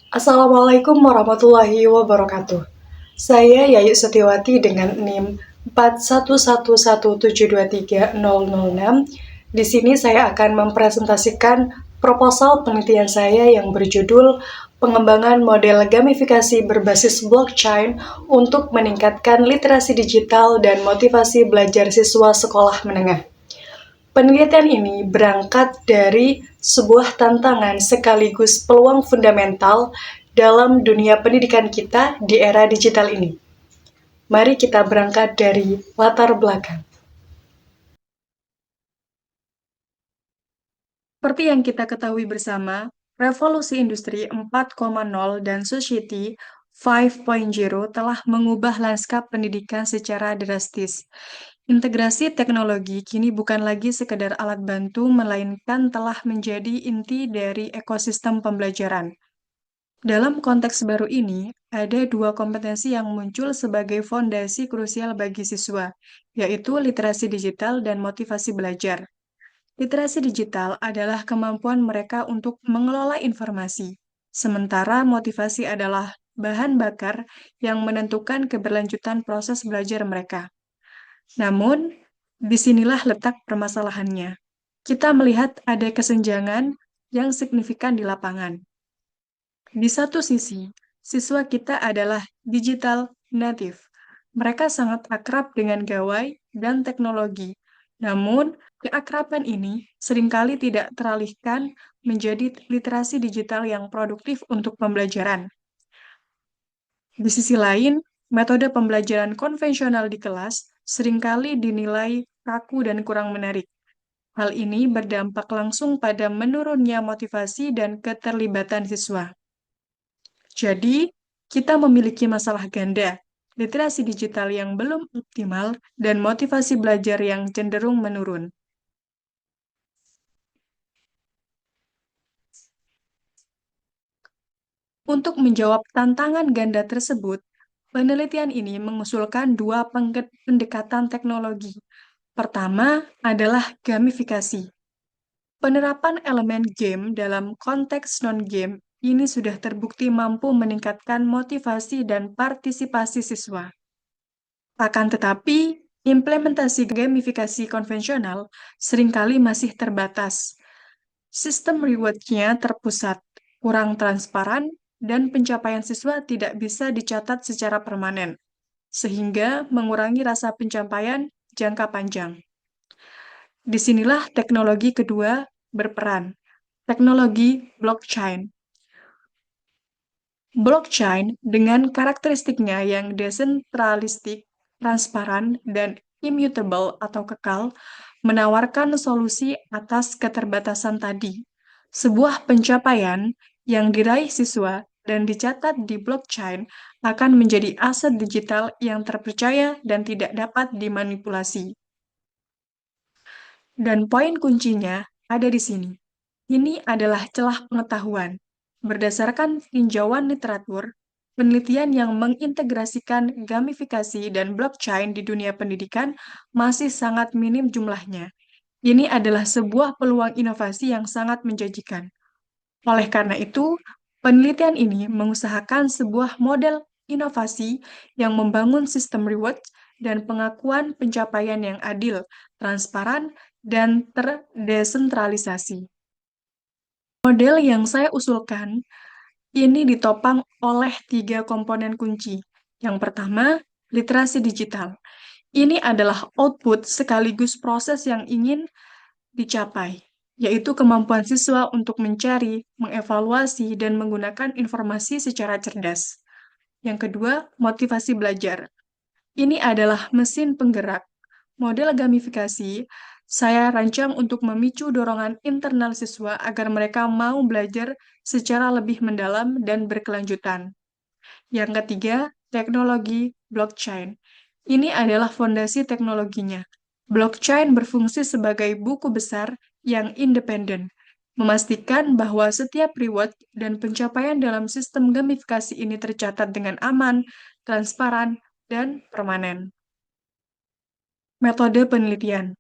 Assalamualaikum warahmatullahi wabarakatuh. Saya Yayu Setiwati dengan NIM 41117230006. Di sini saya akan mempresentasikan proposal penelitian saya yang berjudul Pengembangan model gamifikasi berbasis blockchain untuk meningkatkan literasi digital dan motivasi belajar siswa sekolah menengah. Penelitian ini berangkat dari sebuah tantangan sekaligus peluang fundamental dalam dunia pendidikan kita di era digital ini. Mari kita berangkat dari latar belakang. Seperti yang kita ketahui bersama, revolusi industri 4.0 dan society 5.0 telah mengubah lanskap pendidikan secara drastis. Integrasi teknologi kini bukan lagi sekedar alat bantu, melainkan telah menjadi inti dari ekosistem pembelajaran. Dalam konteks baru ini, ada dua kompetensi yang muncul sebagai fondasi krusial bagi siswa, yaitu literasi digital dan motivasi belajar. Literasi digital adalah kemampuan mereka untuk mengelola informasi, sementara motivasi adalah bahan bakar yang menentukan keberlanjutan proses belajar mereka. Namun, disinilah letak permasalahannya. Kita melihat ada kesenjangan yang signifikan di lapangan. Di satu sisi, siswa kita adalah digital native. Mereka sangat akrab dengan gawai dan teknologi. Namun, keakraban ini seringkali tidak teralihkan menjadi literasi digital yang produktif untuk pembelajaran. Di sisi lain, metode pembelajaran konvensional di kelas seringkali dinilai kaku dan kurang menarik. Hal ini berdampak langsung pada menurunnya motivasi dan keterlibatan siswa. Jadi, kita memiliki masalah ganda, literasi digital yang belum optimal, dan motivasi belajar yang cenderung menurun. Untuk menjawab tantangan ganda tersebut, penelitian ini mengusulkan dua pendekatan teknologi. Pertama adalah gamifikasi. Penerapan elemen game dalam konteks non-game ini sudah terbukti mampu meningkatkan motivasi dan partisipasi siswa. Akan tetapi, implementasi gamifikasi konvensional seringkali masih terbatas. Sistem reward-nya terpusat, kurang transparan, dan pencapaian siswa tidak bisa dicatat secara permanen, sehingga mengurangi rasa pencapaian jangka panjang. Disinilah teknologi kedua berperan, teknologi blockchain. Blockchain dengan karakteristiknya yang desentralistik, transparan, dan immutable atau kekal, menawarkan solusi atas keterbatasan tadi. Sebuah pencapaian yang diraih siswa dan dicatat di blockchain akan menjadi aset digital yang terpercaya dan tidak dapat dimanipulasi. Dan poin kuncinya ada di sini. Ini adalah celah pengetahuan. Berdasarkan tinjauan literatur, penelitian yang mengintegrasikan gamifikasi dan blockchain di dunia pendidikan masih sangat minim jumlahnya. Ini adalah sebuah peluang inovasi yang sangat menjanjikan. Oleh karena itu, penelitian ini mengusahakan sebuah model inovasi yang membangun sistem reward dan pengakuan pencapaian yang adil, transparan, dan terdesentralisasi. Model yang saya usulkan ini ditopang oleh tiga komponen kunci. Yang pertama, literasi digital. Ini adalah output sekaligus proses yang ingin dicapai, yaitu kemampuan siswa untuk mencari, mengevaluasi, dan menggunakan informasi secara cerdas. Yang kedua, motivasi belajar. Ini adalah mesin penggerak. Model gamifikasi saya rancang untuk memicu dorongan internal siswa agar mereka mau belajar secara lebih mendalam dan berkelanjutan. Yang ketiga, teknologi blockchain. Ini adalah fondasi teknologinya. Blockchain berfungsi sebagai buku besar yang independen, memastikan bahwa setiap reward dan pencapaian dalam sistem gamifikasi ini tercatat dengan aman, transparan, dan permanen. Metode penelitian.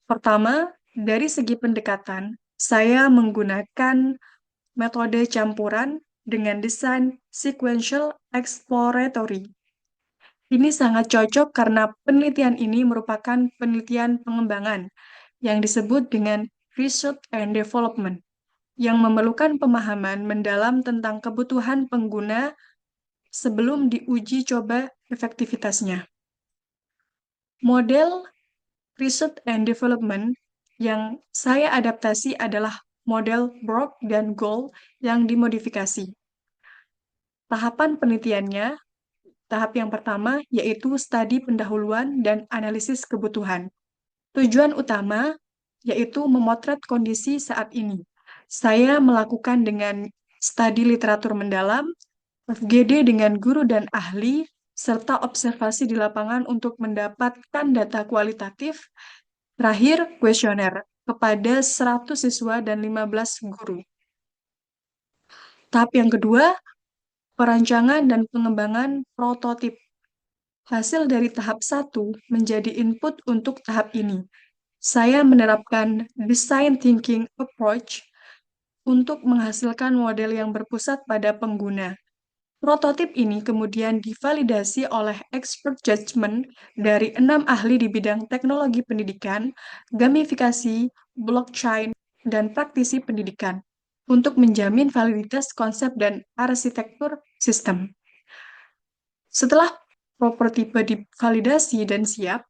Pertama, dari segi pendekatan, saya menggunakan metode campuran dengan desain sequential exploratory. Ini sangat cocok karena penelitian ini merupakan penelitian pengembangan yang disebut dengan research and development, yang memerlukan pemahaman mendalam tentang kebutuhan pengguna sebelum diuji coba efektivitasnya. Model research and development yang saya adaptasi adalah model Brock dan Gold yang dimodifikasi. Tahapan penelitiannya, tahap yang pertama yaitu studi pendahuluan dan analisis kebutuhan. Tujuan utama yaitu memotret kondisi saat ini. Saya melakukan dengan studi literatur mendalam, FGD dengan guru dan ahli, serta observasi di lapangan untuk mendapatkan data kualitatif. Terakhir, kuesioner kepada 100 siswa dan 15 guru. Tahap yang kedua, perancangan dan pengembangan prototip. Hasil dari tahap 1 menjadi input untuk tahap ini. Saya menerapkan design thinking approach untuk menghasilkan model yang berpusat pada pengguna. Prototip ini kemudian divalidasi oleh expert judgment dari 6 ahli di bidang teknologi pendidikan, gamifikasi, blockchain, dan praktisi pendidikan untuk menjamin validitas konsep dan arsitektur sistem. Setelah prototipe divalidasi dan siap,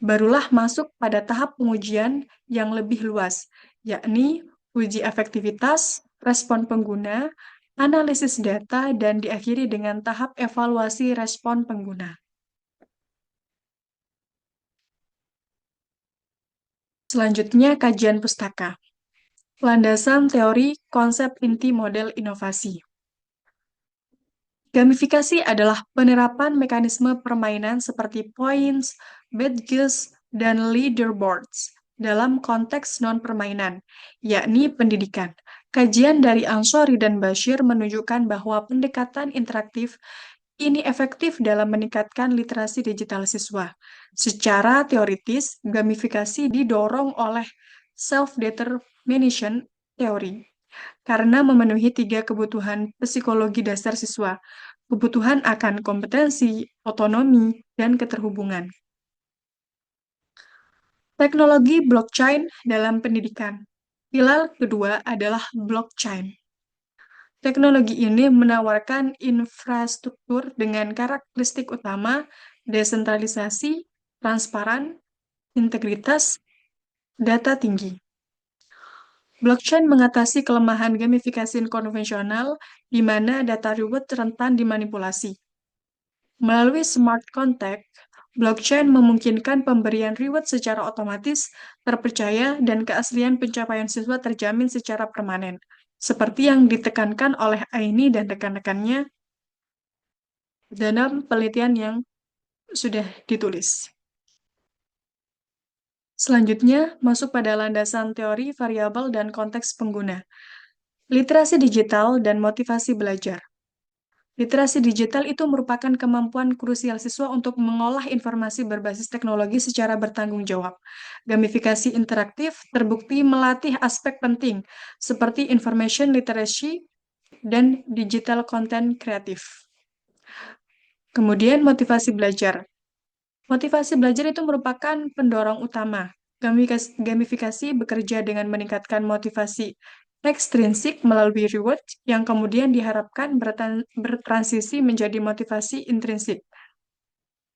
barulah masuk pada tahap pengujian yang lebih luas, yakni uji efektivitas, respon pengguna, analisis data, dan diakhiri dengan tahap evaluasi respon pengguna. Selanjutnya, kajian pustaka. Landasan teori konsep inti model inovasi. Gamifikasi adalah penerapan mekanisme permainan seperti points, badges, dan leaderboards dalam konteks non-permainan, yakni pendidikan. Kajian dari Ansori dan Bashir menunjukkan bahwa pendekatan interaktif ini efektif dalam meningkatkan literasi digital siswa. Secara teoritis, gamifikasi didorong oleh self-determination theory karena memenuhi 3 kebutuhan psikologi dasar siswa, kebutuhan akan kompetensi, otonomi, dan keterhubungan. Teknologi blockchain dalam pendidikan. Pilar kedua adalah blockchain. Teknologi ini menawarkan infrastruktur dengan karakteristik utama desentralisasi, transparan, integritas, data tinggi. Blockchain mengatasi kelemahan gamifikasi konvensional di mana data reward rentan dimanipulasi. Melalui smart contract, blockchain memungkinkan pemberian reward secara otomatis, terpercaya, dan keaslian pencapaian siswa terjamin secara permanen, seperti yang ditekankan oleh Aini dan rekan-rekannya dalam penelitian yang sudah ditulis. Selanjutnya, masuk pada landasan teori variabel dan konteks pengguna. Literasi digital dan motivasi belajar. Literasi digital itu merupakan kemampuan krusial siswa untuk mengolah informasi berbasis teknologi secara bertanggung jawab. Gamifikasi interaktif terbukti melatih aspek penting seperti information literacy dan digital content kreatif. Kemudian motivasi belajar. Motivasi belajar itu merupakan pendorong utama. Gamifikasi bekerja dengan meningkatkan motivasi ekstrinsik melalui reward yang kemudian diharapkan bertransisi menjadi motivasi intrinsik.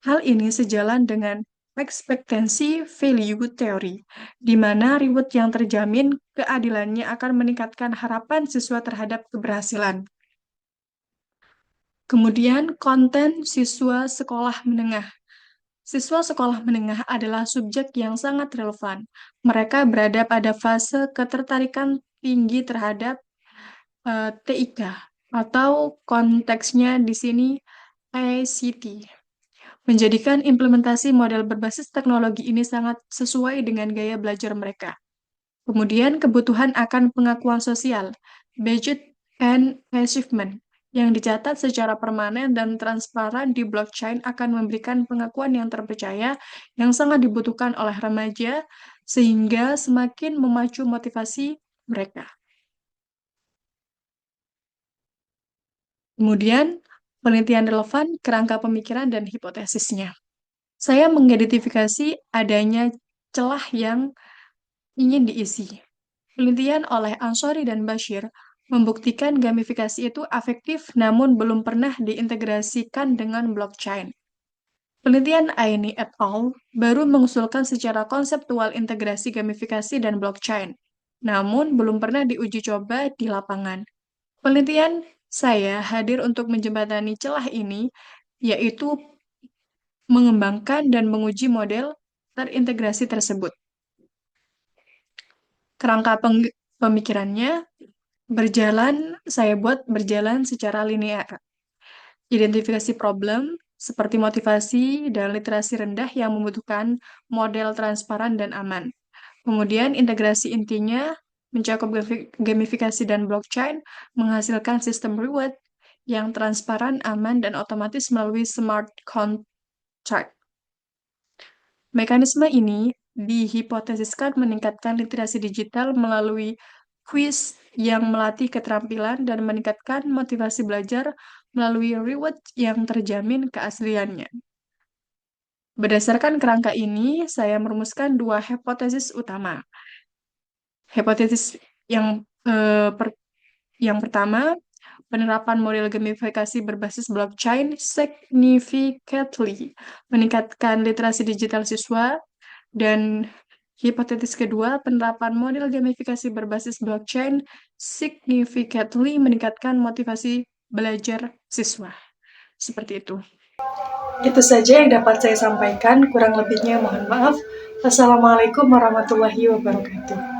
Hal ini sejalan dengan expectancy value theory, di mana reward yang terjamin keadilannya akan meningkatkan harapan siswa terhadap keberhasilan. Kemudian, konten siswa sekolah menengah. Siswa sekolah menengah adalah subjek yang sangat relevan. Mereka berada pada fase ketertarikan tinggi terhadap TIK, atau konteksnya di sini ICT. Menjadikan implementasi model berbasis teknologi ini sangat sesuai dengan gaya belajar mereka. Kemudian kebutuhan akan pengakuan sosial, budget and achievement, yang dicatat secara permanen dan transparan di blockchain akan memberikan pengakuan yang terpercaya yang sangat dibutuhkan oleh remaja sehingga semakin memacu motivasi mereka. Kemudian, penelitian relevan, kerangka pemikiran, dan hipotesisnya. Saya mengidentifikasi adanya celah yang ingin diisi. Penelitian oleh Ansori dan Bashir membuktikan gamifikasi itu efektif namun belum pernah diintegrasikan dengan blockchain. Penelitian Aini et al. Baru mengusulkan secara konseptual integrasi gamifikasi dan blockchain, namun belum pernah diuji coba di lapangan. Penelitian saya hadir untuk menjembatani celah ini, yaitu mengembangkan dan menguji model terintegrasi tersebut. Kerangka pemikirannya saya buat berjalan secara linear. Identifikasi problem, seperti motivasi dan literasi rendah yang membutuhkan model transparan dan aman. Kemudian integrasi intinya mencakup gamifikasi dan blockchain, menghasilkan sistem reward yang transparan, aman, dan otomatis melalui smart contract. Mekanisme ini dihipotesiskan meningkatkan literasi digital melalui kuis yang melatih keterampilan dan meningkatkan motivasi belajar melalui reward yang terjamin keasliannya. Berdasarkan kerangka ini, saya merumuskan dua hipotesis utama. Hipotesis yang pertama, penerapan model gamifikasi berbasis blockchain significantly meningkatkan literasi digital siswa, dan hipotesis kedua, penerapan model gamifikasi berbasis blockchain significantly meningkatkan motivasi belajar siswa. Seperti itu. Itu saja yang dapat saya sampaikan, kurang lebihnya mohon maaf. Wassalamualaikum warahmatullahi wabarakatuh.